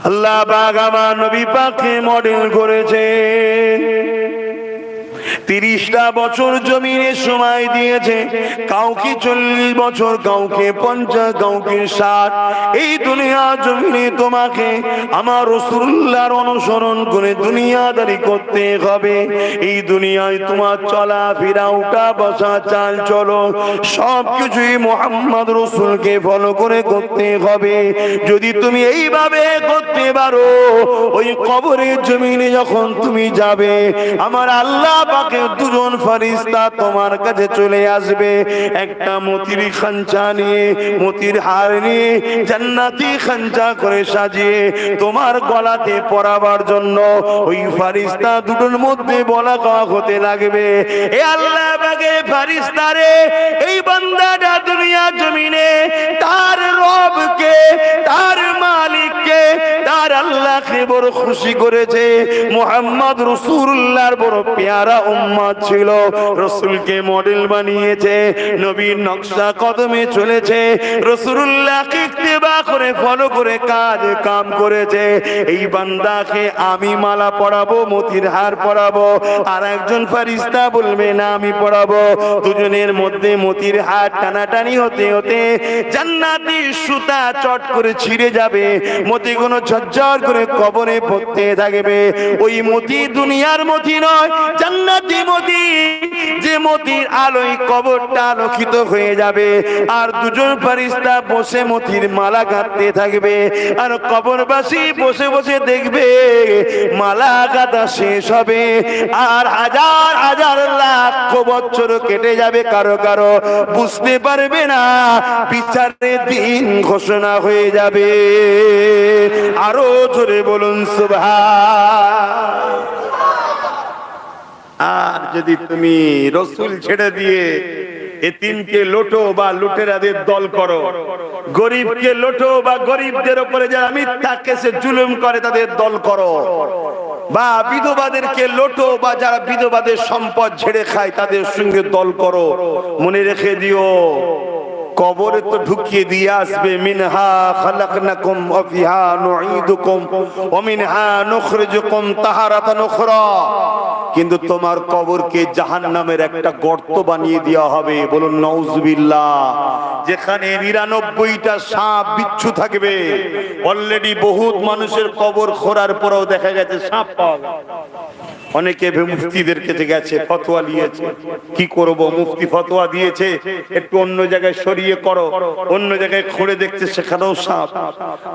আল্লাহ পাক আমার নবী পাককে মডেল করেছেন। 30টা বছর জমিনে সময় দিয়েছে, কাউকে 40 বছর, কাউকে 50, কাউকে 60। এই দুনিয়া জমিনে তোমাকে আমার রাসূলুল্লাহর অনুসরণ করে দুনিয়াদারি করতে হবে। এই দুনিয়ায় তোমার চলাফেরা, উঠা বসা, চাল চলো সবকিছুই মুহাম্মদ রাসূলকে ফলো করে করতে হবে। যদি তুমি এইভাবে করতে পারো, ওই কবরের জমিনে যখন তুমি যাবে, আমার আল্লাহ পাকের দুজন ফেরেশতা তোমার কাছে চলে আসবে, একটা মতির খাঞ্চা নিয়ে, মতির হার নিয়ে, জান্নাতি খাঞ্চা করে সাজিয়ে তোমার গলাতে পরাবার জন্য। ওই ফেরেশতা দুটোর মধ্যে বলা হতে লাগবে, এ আল্লাহ পাকের ফেরেশতা রে, এই বান্দাটা দুনিয়া জমিনে তার রবকে, তার মালিককে, তার আল্লাহকে বড় খুশি করেছে। মুহাম্মদ রাসূলুল্লাহর বড় পেয়ারা উম্মত ছিল, রাসূলকে মডেল বানিয়েছে, নবীর নকশা কদমে চলেছে, রাসূলুল্লাহকে ইত্তেবা করে ফলো করে কাজ কাম করেছে। এই বান্দাকে আমি মালা পরাবো, মতির হার পরাবো, আর একজন ফেরেশতা বলবে না আমি পরাবো। দুজনের মধ্যে মতির হার টানাটানি হতে হতে জান্নাতি সুতা চট করে ছিঁড়ে যাবে, মতিগুলো ঝরঝর করে কবরে পড়তে থাকবে। ওই মতি দুনিয়ার মতি নয়, জান্নাতি মতি, যে মতির আলোয় কবরটা আলোকিত হয়ে যাবে। আর দুজন ফেরেশতা বসে মতির মালা গাঁথতে থাকবে, আর কবরবাসী বসে বসে দেখবে মালা গাঁথা শেষ হবে, আর হাজার হাজার লাখ বছর কেটে যাবে, কারো কারো বুঝতে পারবে না, বিচারের দিন ঘোষণা হয়ে যাবে। আরো জোরে বলুন সুবহান। আর যদি তুমি রাসূল ছেড়ে দিয়ে এতিমকে লোটো বা লুটেরাদের দল করো, গরিবকে লোটো বা গরিবদের উপরে যারা মিথ্যা কেসে জুলুম করে তাদের দল করো, বা বিধবাদেরকে লোটো বা যারা বিধবাদের সম্পদ ঝেড়ে খায় তাদের সঙ্গে দল করো, মনে রেখে দিও কবরে তো ঢুকিয়ে দিয়ে আসবে, মিনহা খালাকনাকুম ওয়া ফিহা নুঈদুকুম ওয়া মিনহা নুখরিজুকুম তাহারাতান উখরা। কিন্তু তোমার কবরকে জাহান্নামের একটা গর্ত বানিয়ে দেওয়া হবে, বলুন নাউজুবিল্লাহ, যেখানে 99টা সাপ বিচ্ছু থাকবে। অলরেডি বহুত মানুষের কবর খোঁড়ার পরেও দেখা গেছে সাপ পাওয়া গেছে। অনেকে মুফতিদের কাছে গেছে, ফতোয়া নিয়েছে, কি করব, মুফতি ফতোয়া দিয়েছে একটু অন্য জায়গায় সরিয়ে করো, অন্য জায়গায় খুঁড়ে দেখছে সেখানেও সাপ,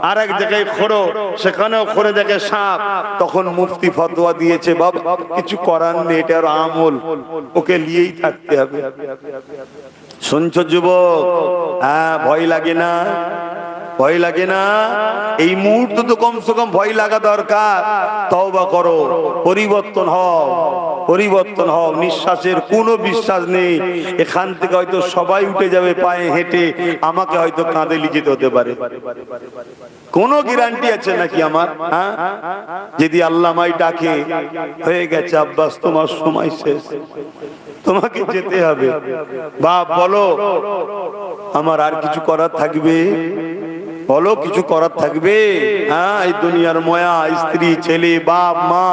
আর এক জায়গায় খোঁড়ো সেখানেও খুঁড়ে দেখে সাপ। তখন মুফতি ফতোয়া দিয়েছে, বাবা কিছু করার নেই, এটা আর আমল, ওকে নিয়েই থাকতে হবে। শুনছো যুবক? হ্যাঁ, ভয় লাগে না? ভয় লাগে না? এই মুহূর্তে তো কমসে কম ভয় লাগা দরকার। তওবা করো, পরিবর্তন হও, পরিবর্তন হও। নিঃশ্বাসের কোনো বিশ্বাস নেই, এখান থেকে হয়তো সবাই উঠে যাবে পায়ে হেঁটে, আমাকে হয়তো কাঁধে নিয়ে যেতে হতে পারে। কোনো গ্যারান্টি আছে নাকি আমার? হ্যাঁ, যদি আল্লাহ আমায় ডাকে, হয়ে গেছে আব্বাস তোমার সময় শেষ, তোমাকে যেতে হবে। বাপ বলো, আমার আর কিছু করার থাকবে? বলো, কিছু করার থাকবে? হ্যাঁ, এই দুনিয়ার ময়া, স্ত্রী, ছেলে, বাপ, মা,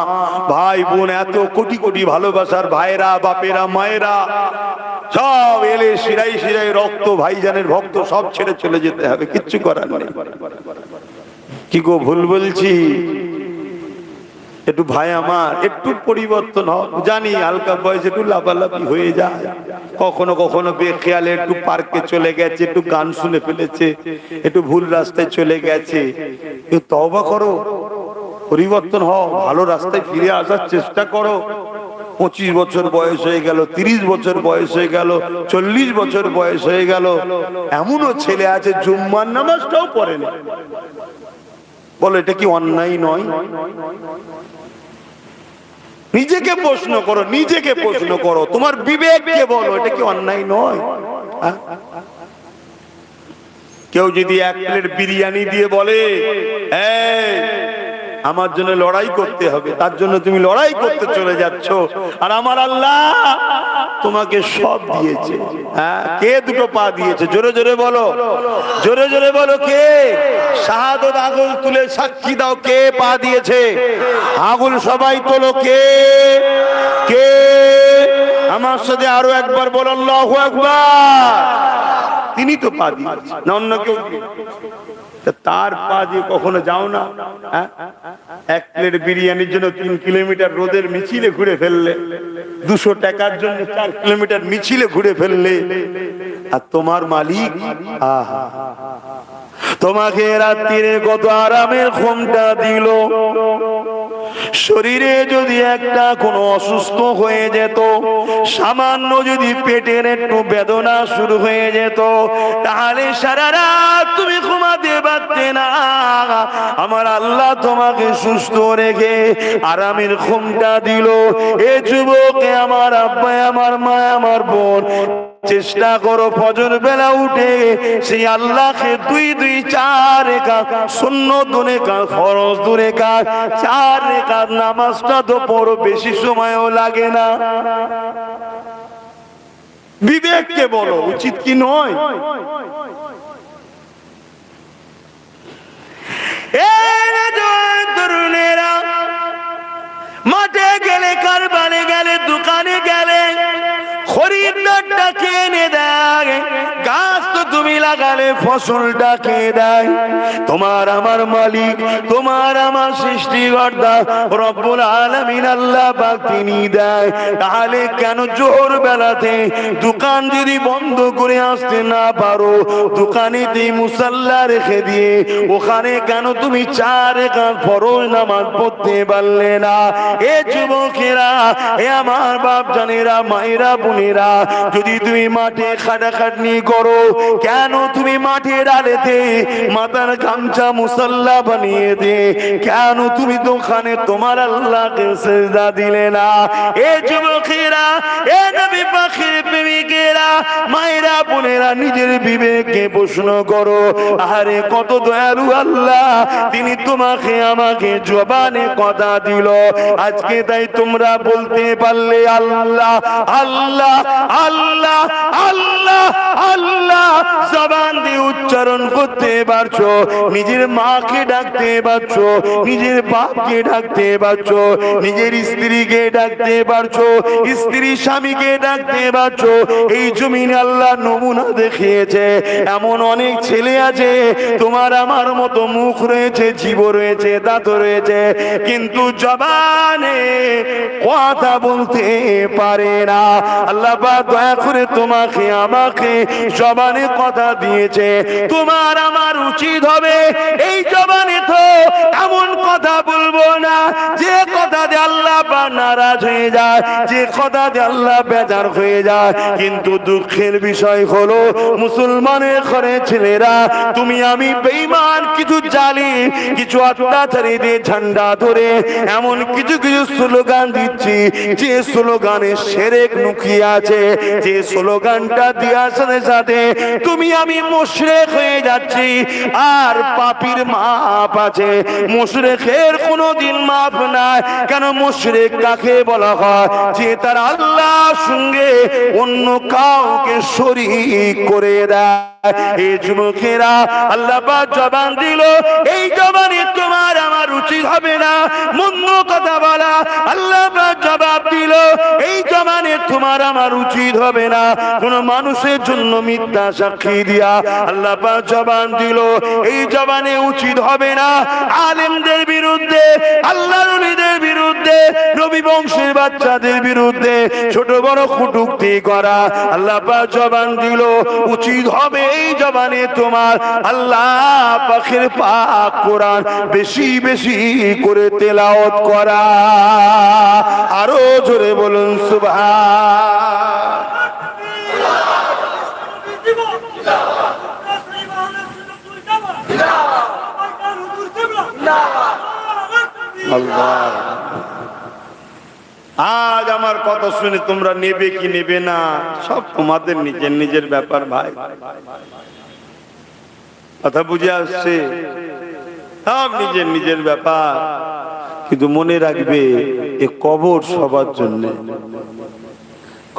ভাই, বোন, এত কোটি কোটি ভালোবাসার ভাইরা, বাপেরা, মায়েরা, সব এলে শিরাই শিরাই রক্ত, ভাইজানের ভক্ত, সব ছেড়ে চলে যেতে হবে, কিচ্ছু করার নেই। কি গো, ভুল বলছি? একটু ভাই আমার একটু পরিবর্তন হোক। জানি হালকা বয়সে একটু লাফালাফি হয়ে যায়, কখনো কখনো বেখেয়ালে একটু পার্কে চলে গেছে, একটু গান শুনে ফেলেছে, একটু ভুল রাস্তায় চলে গেছে। তওবা করো, পরিবর্তন হও, ভালো রাস্তায় ফিরে আসার চেষ্টা করো। 25 বছর বয়স হয়ে গেল, 30 বছর বয়স হয়ে গেল, 40 বছর বয়স হয়ে গেল, এমনও ছেলে আছে জুম্মার নামাজটাও পড়ে না। বলো, এটা কি অন্যায় নয়? নিজেকে প্রশ্ন করো, নিজেকে প্রশ্ন করো, তোমার বিবেককে বলো, এটা কি অন্যায় নয়? কেউ যদি 1 প্লেট বিরিয়ানি দিয়ে বলে, এই আমার জন্য লড়াই করতে হবে, তার জন্য তুমি লড়াই করতে চলে যাচ্ছ। আর আমার আল্লাহ তোমাকে সব দিয়েছে। হ্যাঁ, কে দুটো পা দিয়েছে? জোরে জোরে বলো, জোরে জোরে বলো, কে? শাহাদত আঙুল তুলে সাক্ষী দাও, কে পা দিয়েছে? আঙুল সবাই তোলো, কে? কে? আমার সাথে আরো একবার বলো, আল্লাহু আকবার। তিনি তো পা দিয়েছে, না অন্য কেউ? তার পা দিয়ে কখনো যাও না? এক প্লেট বিরিয়ানির জন্য 3 কিলোমিটার রোদের মিছিলে ঘুরে ফেললে, 200 টাকার জন্য 4 কিলোমিটার মিছিলে ঘুরে ফেললে, আর তোমার মালিক তোমাকে রাত্রিরে কত আরামের ঘুমটা দিল। শরীরে যদি একটা কোনো অসুস্থ হয়ে যেত, সামান্য যদি পেটের একটু বেদনা শুরু হয়ে যেত, তাহলে সারা রাত তুমি ঘুমাতে পারতে না। আমার আল্লাহ তোমাকে সুস্থ রেখে আরামের ঘুমটা দিল। এ যুবক, আমার আব্বা, আমার মা, আমার বোন, চেষ্টা করো ফজর বেলা উঠে সেই আল্লাহকে 2 4 রাকাত সুন্নত 2 রাকাত ফরজ 2 রাকাত 4 রাকাত নামাজটা তো পড়ো, বেশি সময়ও লাগে না। বিবেককে বলো, উচিত কি নয়? তরুণেরা মাঠে গেলে, কারবারে গেলে, দোকানে গেলে, খরিদ্দারটা কিনে দেয়। গাছ তো তুমি লাগালে, ফসলটা খেয়ে দেয় তোমার আমার মালিক, তোমার আমার সৃষ্টিকর্তা রব্বুল আলামিন আল্লাহ পাক তিনি দেয়। তাহলে কেন জোহর বেলাতে দোকান যদি বন্ধ করে আসতে না পারো, দোকানেতে মুসাল্লা রেখে দিয়ে ওখানে কেন তুমি 4 রাকাত ফরজ নামাজ পড়তে পারলে না? এ যুবকেরা, এ আমার বাপ জানেরা, মায়েরা, বোনেরা, যদি তুমি মাঠে খাটাখাটনি করো, কেন তুমি মাঠের আলেতে মাথার গামছা মুসাল্লা বানিয়ে দে, কেন তুমি দোকানে তোমার আল্লাহকে সিজদা দিলে না? এ যুবকেরা, এ নবী পাখির প্রেমিকেরা, মায়েরা, বোনেরা, নিজের বিবেককে প্রশ্ন করো। আরে কত দয়ালু আল্লাহ, তিনি তোমাকে আমাকে জবানে কথা দিল। আজকে তাই তোমরা বলতে পারলে আল্লাহ আল্লাহ আল্লাহ আল্লাহ আল্লাহ জবান দিয়ে উচ্চারণ করতে পারছো, নিজের মাকে ডাকতে পারছো, নিজের বাপকে ডাকতে পারছো, নিজের স্ত্রীকে ডাকতে পারছো, স্ত্রী স্বামীকে ডাকতে পারছো। এই জমিনে আল্লাহ নমুনা দেখিয়েছে। এমন অনেক ছেলে আছে, তোমার আমার মতো মুখ রয়েছে, জীব রয়েছে, দাঁত রয়েছে, কিন্তু জবানে কথা বলতে পারে না। আল্লাহ পাক দয়া করে তোমাকে আমাকে জবানে কথা দিয়েছে। তোমার আমার উচিত হবে এই জবানে তো এমন কথা বলবো না যে কথা দিয়ে আল্লাহ পাক নারাজ হয়ে যায়, যে কথা দিয়ে আল্লাহ বেজার হয়ে যায়। কিন্তু দুঃখের বিষয় হলো, মুসলমানের ঘরে ছেলেরা, তুমি আমি বেঈমান, কিছু জালিম, কিছু অত্যাচারীদের ঝান্ডা ধরে এমন কিছু কিছু স্লোগান দিচ্ছি, যে স্লোগানে শিরক লুকিয়ে আছে, যে স্লোগানটা দেওয়ার সাথে সাথে তুমি আমি মুশরিক হয়ে যাচ্ছি। আর পাপীর মাপ আছে, মুশরিকের কোনোদিন মাপ নাই। কেন? মুশরিক কাকে বলা হয়? যে তার আল্লাহর সঙ্গে অন্য কাউকে শরীক করে দেয়। এই যুবকেরা, আল্লাহ পাক জবান দিল, এই জবানে তোমার আমার উচিত হবে না মন্দ কথা বলা। আল্লাহ পাক জবাব দিল, এই জবানে তোমার আমার উচিত হবে না কোন মানুষের জন্য মিথ্যা সাক্ষী দিয়া। আল্লাহ পাক জবান দিল, এই জবানে উচিত হবে না আলেমদের বিরুদ্ধে, আল্লাহর ওলিদের বিরুদ্ধে, নবী বংশের বাচ্চাদের বিরুদ্ধে ছোট বড় কটূক্তি করা। আল্লাহ পাক জবান দিল, উচিত হবে এই জবানে তোমার আল্লাহ পাকের পাক কোরআন বেশি বেশি করে তেলাওয়াত করা। আরো জোরে বলুন সুবহান। আল্লাহ, আজ আমার কথা শুনে তোমরা নেবে কি নেবে না সব তোমাদের নিজের নিজের ব্যাপার। ভাই, কথা বুঝে আসছে? সব নিজের নিজের ব্যাপার। কিন্তু মনে রাখবে এ কবর সবার জন্য,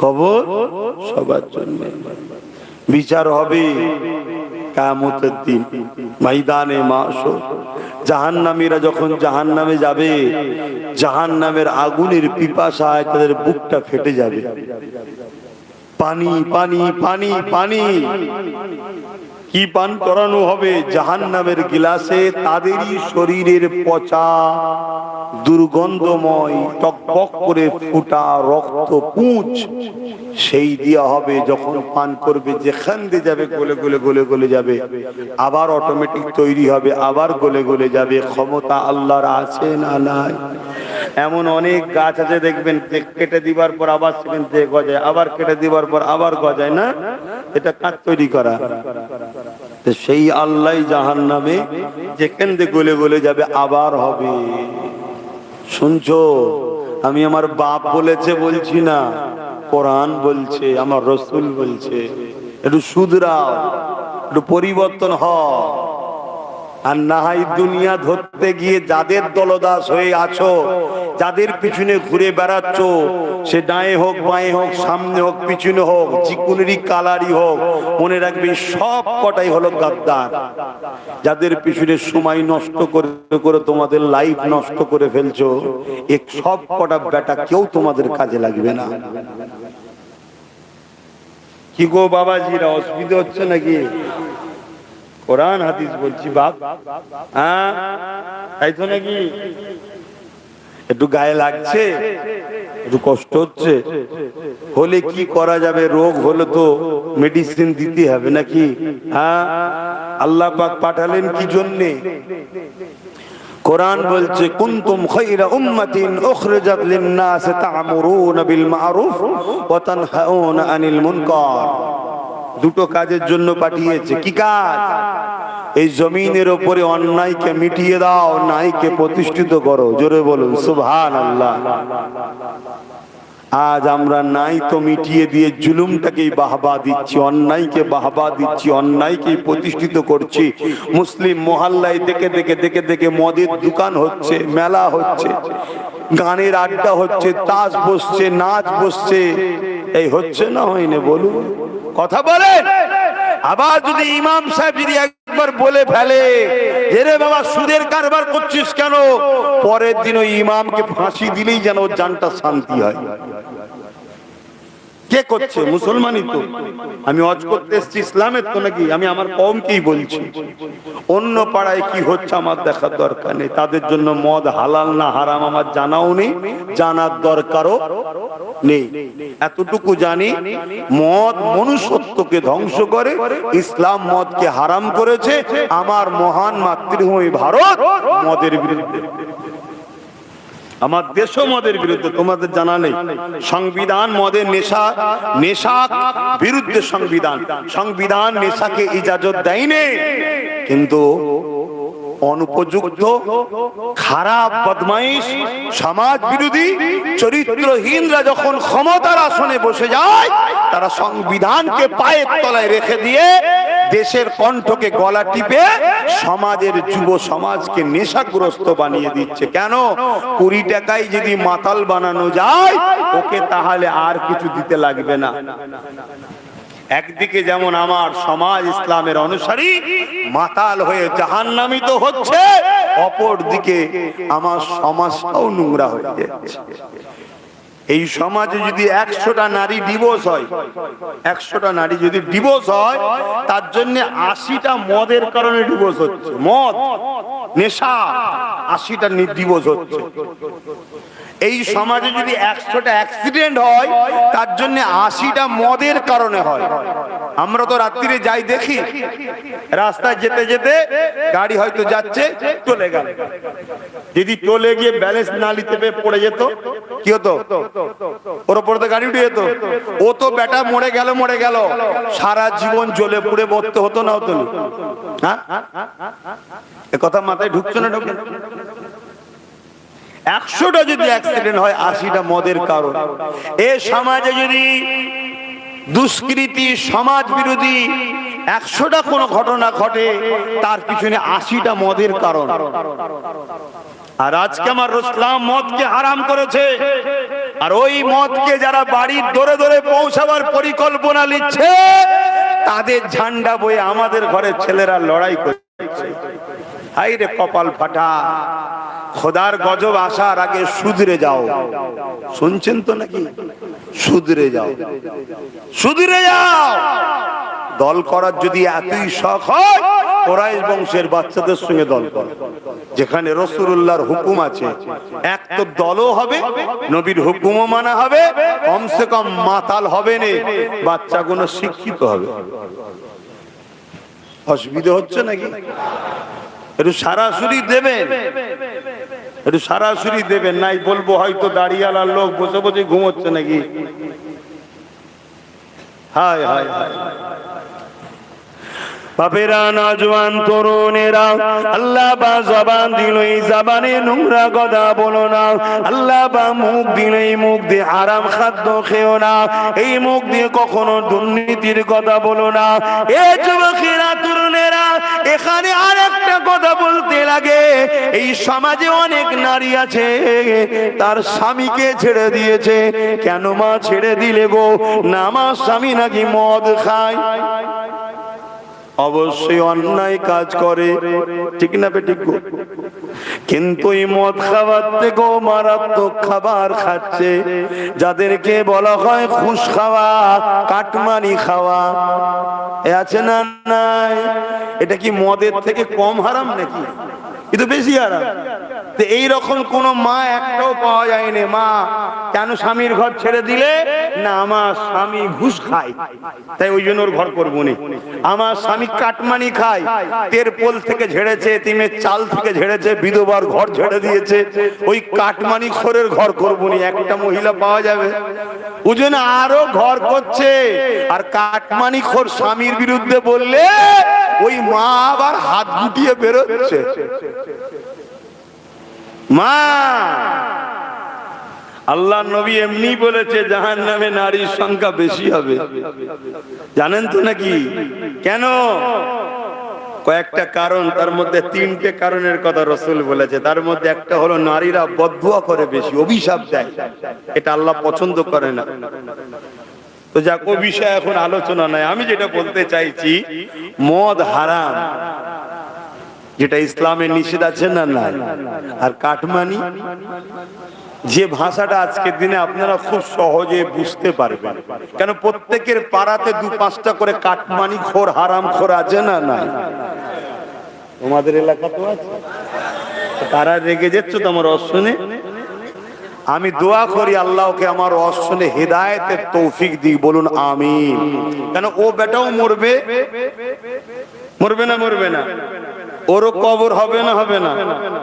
কবর সবার জন্য। বিচার হবে কিয়ামতের দিন ময়দানে মাশর। জাহান্নামীরা যখন জাহান্নামে যাবে, জাহান্নামের আগুনের পিপাসায় তাদের বুকটা ফেটে যাবে। পানি পানি পানি পানি কি পান করানো হবে? জাহান্নামের গিলাসে তাদেরই শরীরের পচা দুর্গন্ধময় টকবক করে ফুটা রক্ত পুঁজ সেই দেয়া হবে। যখন পান করবে যেখান দিয়ে যাবে গলে গলে গলে গলে যাবে, আবার অটোমেটিক তৈরি হবে, আবার গলে গলে যাবে। ক্ষমতা আল্লাহর আছে না নাই? এমন অনেক গাছ আছে দেখবেন, কেটে দিবার পর আবার সেখান থেকে গজায়, আবার কেটে দিবার পর আবার গজায় না? এটা কাঠ তৈরি করা। সেই আল্লাহ জাহান্নামে যেখান দিয়ে গলে গলে যাবে আবার হবে। শুনছো? আমি আমার বাপ বলেছে বলছি না, কোরআন বলছে, আমার রাসূল বলছে। একটু শুধরাও, একটু পরিবর্তন হও। আর না হয় দুনিয়া ধরতে গিয়ে যাদের দলদাস হয়ে আছো, যাদের পিছনে ঘুরে বেড়াচ্ছ, সে ডায়ে হোক বাঁয়ে হোক সামনে হোক পিছনে হোক চিকুনেরই কালারই হোক, মনে রাখবে সব কটাই হলো গাদ্দার। যাদের পিছনে সময় নষ্ট করে করে তোমাদের লাইফ নষ্ট করে ফেলছো, এক সব কটা বেটা কেউ তোমাদের কাজে লাগবে না। কি গো বাবাজিরা, অসুবিধা হচ্ছে নাকি? কোরআন হাদিস বলছি বাপ, হ্যাঁ তাই তো নাকি? একটু গায়ে লাগছে, একটু কষ্ট হচ্ছে, হলে কি করা যাবে? রোগ হলে তো মেডিসিন দিতে হবে নাকি? হ্যাঁ, আল্লাহ পাক পাঠালেন কি জন্যে? কোরআন বলছে কুনতুম খায়রা উম্মাতিন উখরিজাত লিন-নাস তা'মুরুনা বিল মা'রুফ ওয়া তানহাউনা আনিল মুনকার। দুটো কাজের জন্য পাঠিয়েছে। কি কাজ? এই জমিনের উপরে অন্যায়কে মিটিয়ে দাও, ন্যায়কে প্রতিষ্ঠিত করো। জোরে বলুন সুবহানাল্লাহ। আজ আমরা নাই তো মিটিয়ে দিয়ে জুলুমটাকেই বাহবা দিচ্ছি, অন্যায়কে বাহবা দিচ্ছি, অন্যায়কেই প্রতিষ্ঠিত করছি। মুসলিম মহল্লায় দেখে দেখে দেখে দেখে মদের দোকান হচ্ছে, মেলা হচ্ছে, গানের আড্ডা হচ্ছে, তাস বসছে, নাচ বসছে। এই হচ্ছে না হয়নি? বলুন, কথা বলেন। আবার যদি ইমাম সাহেব যদি একবার বলে ফেলে, এরে বাবা সুদের কারবার করছিস কেন, পরের দিন ওই ইমামকে ফাঁসি দিলেই যেন ওর জানটা শান্তি হয়। কে করছে? মুসলমানই তো। আমি হজ করতে এসেছি ইসলামের তো নাকি? আমি আমার কওমকেই বলছি। অন্য পাড়ায় কি হচ্ছে আমার দেখার দরকার নেই। তাদের জন্য মদ হালাল না হারাম আমার জানাও নেই, জানার দরকারও নেই। এতটুকু জানি, মদ মনুষ্যত্বকে ধ্বংস করে। ইসলাম মদকে হারাম করেছে। আমার মহান মাতৃভূমি ভারত মদের বিরুদ্ধে, আমার দেশও মদের বিরুদ্ধে। তোমাদের জানা নেই সংবিধান মদের নেশা বিরুদ্ধে সংবিধান নেশাকে ইজাজত দেয়নি। কিন্তু অনুপযুক্ত, খারাপ, বদমাইশ, সমাজ বিরোধী, চরিত্রহীনরা যখন ক্ষমতার আসনে বসে যায়, তারা সংবিধানকে পায়ের তলায় রেখে দিয়ে দেশের কণ্ঠকে গলা টিপে সমাজের যুব সমাজকে নেশাগ্রস্ত বানিয়ে দিচ্ছে। কেন? 20 টাকায় যদি মাতাল বানানো যায় ওকে, তাহলে আর কিছু দিতে লাগবে না। একদিকে যেমন আমার সমাজ ইসলামের অনুসারী মাতাল হয়ে জাহান্নামী তো হচ্ছে, অপর দিকে আমার সমাজটাও নোংরা হয়ে যাচ্ছে। এই সমাজে যদি 100টা নারী ডিভোর্স হয়, 100টা নারী যদি ডিভোর্স হয়, তার জন্য 80টা মদের কারণে ডিভোর্স হচ্ছে। মদ, নেশা, 80টা ডিভোর্স হচ্ছে। এই সমাজে যদি 100টা অ্যাক্সিডেন্ট হয়, তার জন্য 80টা মদের কারণে হয়। আমরা তো রাত্রিরে যাই দেখি, রাস্তায় যেতে যেতে গাড়ি হয়তো যাচ্ছে, চলে গেল। যদি চলে গিয়ে ব্যালেন্স না নিতে পেরে পড়ে যেত, কি হতো? ওর উপর তো গাড়ি উঠে যেত। ও তো বেটা মরে গেল, সারা জীবন জ্বলে পুড়ে মরতে হতো না? হতো না? হ্যাঁ, এ কথা মাথায় ঢুকছে না? ঢুকে 100টা যদি অ্যাক্সিডেন্ট হয়, 80টা মদের কারণ। এ সমাজে যদি দুষ্কৃতি, সমাজ বিরোধী 100টা কোনো ঘটনা ঘটে, তার পিছনে 80টা মদের কারণ। আর আজকে আমার ইসলাম মদকে হারাম করেছে, আর ওই মদকে যারা বাড়ির দরে দরে পৌঁছাবার পরিকল্পনা নিচ্ছে, তাদের ঝান্ডা বয়ে আমাদের ঘরের ছেলেরা লড়াই করছে। হাই রে কপাল ফাটা, খোদার গজব আসার আগে সুধরে যাও। শুনছেন তো নাকি? সুধরে যাও, সুধরে যাও। দল করার যদি এতই শখ হয়, কুরাইশ বংশের বাচ্চাদের সঙ্গে দল কর, যেখানে রাসূলুল্লাহর হুকুম আছে। এক তো দলও হবে, নবীর হুকুমও মানা হবে, কমসে কম মাতাল হবে না, বাচ্চাগুলো শিক্ষিত হবে। অসুবিধা হচ্ছে নাকি? একটু সরাসরি দেবেন, একটু সরাসরি দেবেন, নাই বলবো হয়তো দাঁড়িয়ালার লোক বসে বসে ঘুমোচ্ছে নাকি। হায় হায় হায়। বাপেরা, নওজওয়ান তরুণেরা, আল্লাহ বা জবান দিল, এই জবানে নোংরা কথা বলো না। আল্লাহ বা মুখ দিল, এই মুখ দিয়ে হারাম খাদ্য খেও না। এই মুখ দিয়ে কখনো দুর্নীতির কথা বলো না। এ যুবকেরা, তরুণেরা, এখানে আরেকটা কথা বলতে লাগে। এই সমাজে অনেক নারী আছে, তার স্বামীকে ছেড়ে দিয়েছে। কেন মা ছেড়ে দিলে গো? না, আমার স্বামী নাকি মদ খায়। অবশ্যই অন্যায় কাজ করে, ঠিক না বেঠিক? কিন্তু এই মদ খাবার থেকেও মারাত্মক খাবার খাচ্ছে, যাদেরকে বলা হয় ঘুষ খাওয়া, কাটমানি খাওয়া। এ আছে না নাই? এটা কি মদের থেকে কম হারাম নাকি? কিন্তু বেশি হারাম। তো এইরকম কোন মা একটাও পাওয়া যায়নি। মা কেন স্বামীর ঘর ছেড়ে দিলে? না, আমার স্বামী ঘুষ খায়, তাই ওই জন্য ওর ঘর করবো নি। আমার স্বামী কাটমানি খায়, তেরপোল থেকে ঝেড়েছে, তিমের চাল থেকে ঝেড়েছে, বিধবার ঘর ঝেড়ে দিয়েছে, ওই কাটমানি খোরের ঘর করবো নি। একটা মহিলা পাওয়া যাবে? ওই জন্য আরো ঘর করছে। আর কাটমানি খোর স্বামীর বিরুদ্ধে বললে ওই মা আবার হাত গুটিয়ে বেরোচ্ছে। মা, আল্লাহ নবী এমনি বলেছে জাহান্নামে নারীর সংখ্যা বেশি হবে। জানেন তো নাকি? কেন? কয়েকটা কারণ, তার মধ্যে 3টে কারণের কথা রাসূল বলেছে। তার মধ্যে একটা হলো নারীরা বদদুয়া করে বেশি, অভিশাপ দেয়। এটা আল্লাহ পছন্দ করে না। তো যাক, ও বিষয়ে এখন আলোচনা নাই। আমি যেটা বলতে চাইছি, মদ হারাম, যেটা ইসলামে নিষেধ আছে না নাই। আর কাটমানি, যে ভাষাটা আজকের দিনে আপনারা খুব সহজে বুঝতে পারবেন, কেন প্রত্যেকের পাড়াতে 2-5টা করে কাটমানি খোর, হারাম খোর আছে না নাই? তোমাদের এলাকাতেও আছে। তারা রেগে যাচ্ছে তো আমার অশুনে। আমি দোয়া করি আল্লাহকে আমার অশুনে হেদায়েতের তৌফিক দিক, বলুন আমিন। কেন ও বেটাও মরবে, মরবে না? মরবে না? ওরও কবর হবে না? হবে না?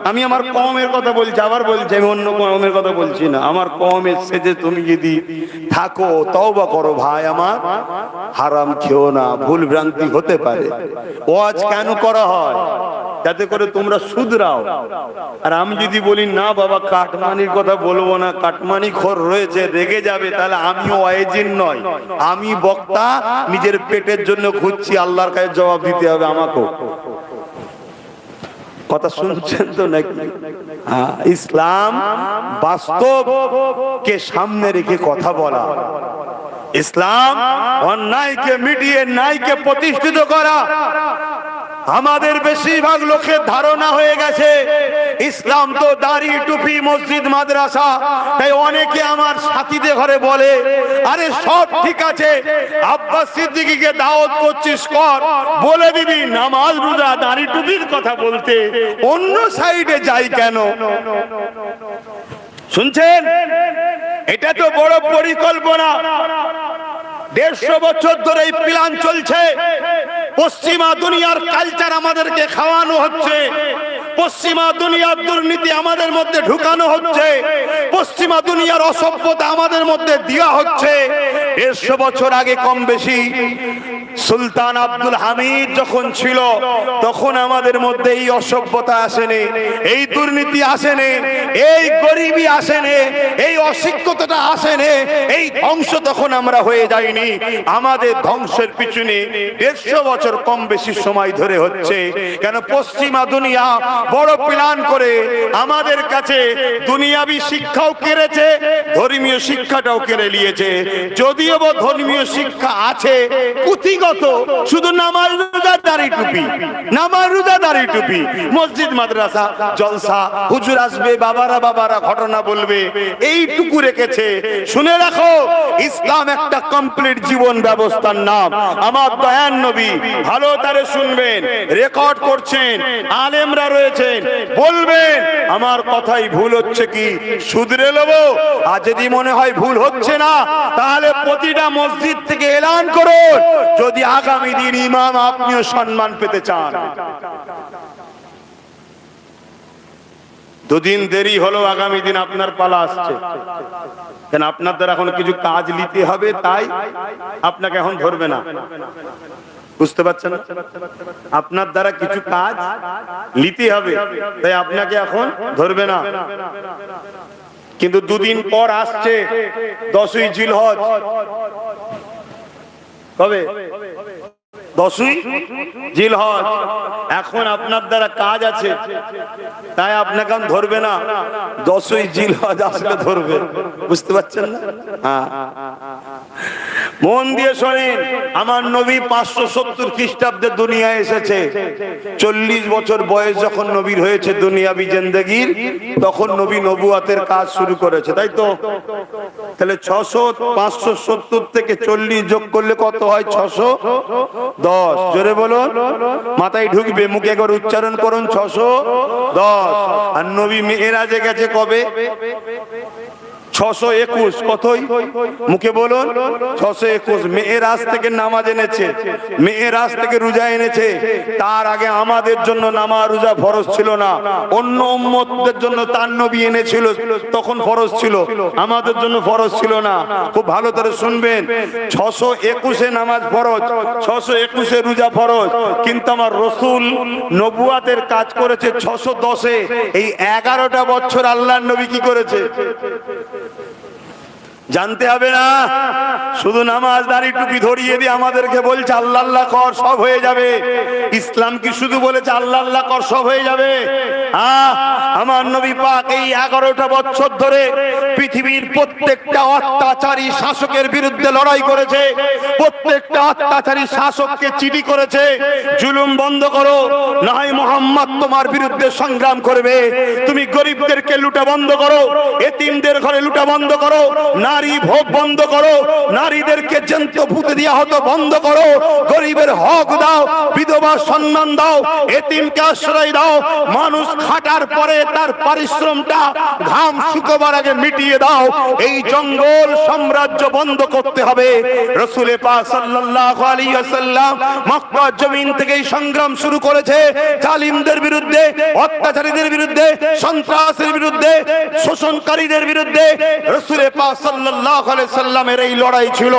আমি আমার কওমের কথা বলছি, আবার বলছি, আমি অন্য কওমের কথা বলছি না। আমার কওমের সেজে তুমি যদি থাকো, তওবা করো ভাই আমার, হারাম খেও না। ভুল ভ্রান্তি হতে পারে। ওয়াজ কেন করা হয়? যাতে করে তোমরা শুধরাও। আর আমি যদি বলি না বাবা কাটমানির কথা বলবো না, কাটমানি খোর রয়েছে, রেগে যাবে, তাহলে আমিও ওয়াইজিন নয়, আমি বক্তা, নিজের পেটের জন্য খুঁজছি, আল্লাহর কাছে জবাব দিতে হবে আমাকেও। কথা শুনছেন তো নাকি? ইসলাম বাস্তবকে সামনে রেখে কথা বলা। ইসলাম অন্যায়কে মিটিয়ে ন্যায়কে প্রতিষ্ঠিত করা। আমাদের বেশিরভাগ লোকের ধারণা হয়ে গেছে ইসলাম তো দাড়ি, টুপি, মসজিদ, মাদ্রাসা। তাই অনেকে আমার সাথীদের ঘরে বলে, আরে সব ঠিক আছে, আব্বাস সিদ্দিকীকে দাওয়াত করছিস কর, বলে দিবি নামাজ, রোজা, দাড়ি, টুপির কথা বলতে অন্য সাইডে যাই কেন? শুনছেন? এটা তো বড় পরিকল্পনা। 150 বছর ধরে এই প্ল্যান চলছে। পশ্চিমা দুনিয়ার কালচার আমাদেরকে খাওয়ানো হচ্ছে, পশ্চিমা দুনিয়ার দুর্নীতি আমাদের মধ্যে ঢুকানো হচ্ছে, পশ্চিমা দুনিয়ার অসভ্যতা আমাদের মধ্যে দেওয়া হচ্ছে। 150 বছর আগে কম বেশি সুলতান আব্দুল হামিদ যখন ছিল তখন আমাদের মধ্যে এই অসভ্যতা আসেনি, এই দুর্নীতি আসেনি, এই গরিবি আসেনি, এই অশিক্ষিততা আসেনি, এই ধ্বংস তখন আমরা হয়ে যাইনি। আমাদের ধ্বংসের পিছনে 150 বছর কম বেশি সময় ধরে হচ্ছে। কেন? পশ্চিমা দুনিয়া বড় প্ল্যান করে আমাদের কাছে দুনিয়াবি শিক্ষাও কেড়েছে, ধর্মীয় শিক্ষাটাও কেড়ে নিয়েছে। যদিও বা ধর্মীয় শিক্ষা আছে পুঁথিগত, শুধু নামাজ রোজা দাড়ি টুপি, নামাজ রোজা দাড়ি টুপি, মসজিদ মাদ্রাসা জলসা, হুজুর আসবে, বাবারা ঘটনা বলবে, এইটুকু রেখেছে। শুনে রাখো, ইসলাম একটা কমপ্লিট জীবন ব্যবস্থার নাম। আমার দয়ার নবী, ভালো তারে শুনবেন, রেকর্ড করছেন, আলেমরা রয়েছেন, বলবেন আমার কথাই ভুল হচ্ছে কি শুধরে নেবো। আর যদি মনে হয় ভুল হচ্ছে না, তাহলে প্রতিটা মসজিদ থেকে এলান করুন, যদি আগামী দিন ইমাম আপনিও সম্মান পেতে চান। দুদিন দেরি হলো, আগামী দিন আপনার পালা আসছে। কেন? আপনার দ্বারা এখন কিছু কাজ নিতে হবে, তাই আপনাকে এখন ধরবে না। বুঝতে পারছেন? আপনার দ্বারা কিছু কাজ নিতে হবে, তাই আপনাকে এখন ধরবে না। কিন্তু দুদিন পর আসছে 10ই জিলহজ। কবে? 10ই জিলহজ। এখন আপনার দ্বারা কাজ আছে, তাই আপনাকে এখন ধরবে না। 10ই জিলহজ আসলে ধরবে। বুঝতে পারছেন না? হ্যাঁ, মন দিয়ে শোনেন। আমার নবী 570 খ্রিস্টাব্দে দুনিয়ায় এসেছে। 40 বছর বয়স যখন নবীর হয়েছে দুনিয়াবি জিন্দেগির, তখন নবী নবুয়াতের কাজ শুরু করেছে, তাই তো? তাহলে 570 থেকে 40 যোগ করলে কত হয়? 610। জোরে বলুন, মাথায় ঢুকবে, মুখে একবার উচ্চারণ করুন, 610। আর নবী মেরাজে গেছে কবে? 621। কতই? মুখে বলুন, 621। মেয়েরাজ থেকে নামাজ এনেছে, মেয়েরাজ থেকে রোজা এনেছে। তার আগে আমাদের জন্য নামাজ রোজা ফরজ ছিল না, অন্য উম্মতদের জন্য তার নবী এনেছিল, তখন ফরজ ছিল, আমাদের জন্য ফরজ ছিল না। খুব ভালো করে শুনবেন, 621-এ নামাজ ফরজ, 621-এ রোজা ফরজ। কিন্তু আমার রসুল নবুয়াতের কাজ করেছে 610-এ। এই 11টা বছর আল্লাহর নবী কি করেছে জানতে হবে না? শুধু নামাজ দাড়ি টুপি ধরিয়ে দিয়ে আমাদেরকে বলছে আল্লাহ আল্লাহ কর, সব হয়ে যাবে। ইসলাম কি শুধু বলেছে আল্লাহ আল্লাহ কর, সব হয়ে যাবে? আমার নবী পাক এই 11টা বছর ধরে পৃথিবীর প্রত্যেকটা অত্যাচারী শাসকের বিরুদ্ধে লড়াই করেছে, প্রত্যেকটা অত্যাচারী শাসককে চিঠি করেছে, জুলুম বন্ধ করো, না হয় মুহাম্মদ তোমার বিরুদ্ধে সংগ্রাম করবে। তুমি গরিবদেরকে লুটা বন্ধ করো, এতিমদের ঘরে লুটা বন্ধ করো, নারী ভোগ বন্ধ করো, নারীদেরকে জ্যান্ত পুঁতে দেওয়া হতো বন্ধ করো, গরিবের হক দাও, বিধবা সম্মান দাও, এতিমকে আশ্রয় দাও, মানুষ খাটার পরে তার পরিশ্রমটা ঘাম শুকাবার আগে মিটিয়ে দাও। এই জঙ্গল সাম্রাজ্য বন্ধ করতে হবে। রাসূল পাক সাল্লাল্লাহু আলাইহি ওয়াসাল্লাম মক্কা জমিন থেকে এই সংগ্রাম শুরু করেছে, জালিমদের বিরুদ্ধে, অত্যাচারীদের বিরুদ্ধে, সন্ত্রাসের বিরুদ্ধে, শোষণকারীদের বিরুদ্ধে। রাসূল পাক সাল্লাল্লাহু আলাইহি সাল্লামের এই লড়াই ছিল।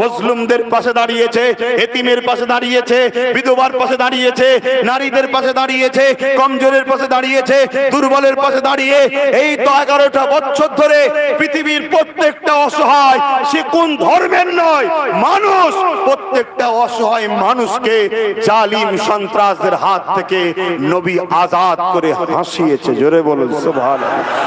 মুসলিমদের পাশে দাঁড়িয়েছে, এতিমের পাশে দাঁড়িয়েছে, বিধবার পাশে দাঁড়িয়েছে, নারীদের পাশে দাঁড়িয়েছে, কমজোরের পাশে দাঁড়িয়েছে, দুর্বলের পাশে দাঁড়িয়ে এই তো 11টা বছর ধরে পৃথিবীর প্রত্যেকটা অসহায়, সে কোন ধর্মের নয়, মানুষ, প্রত্যেকটা অসহায় মানুষকে জালিম সন্ত্রাসদের হাত থেকে নবী আজাদ করে হাসিয়েছে। জোরে বলুন সুবহানাল্লাহ।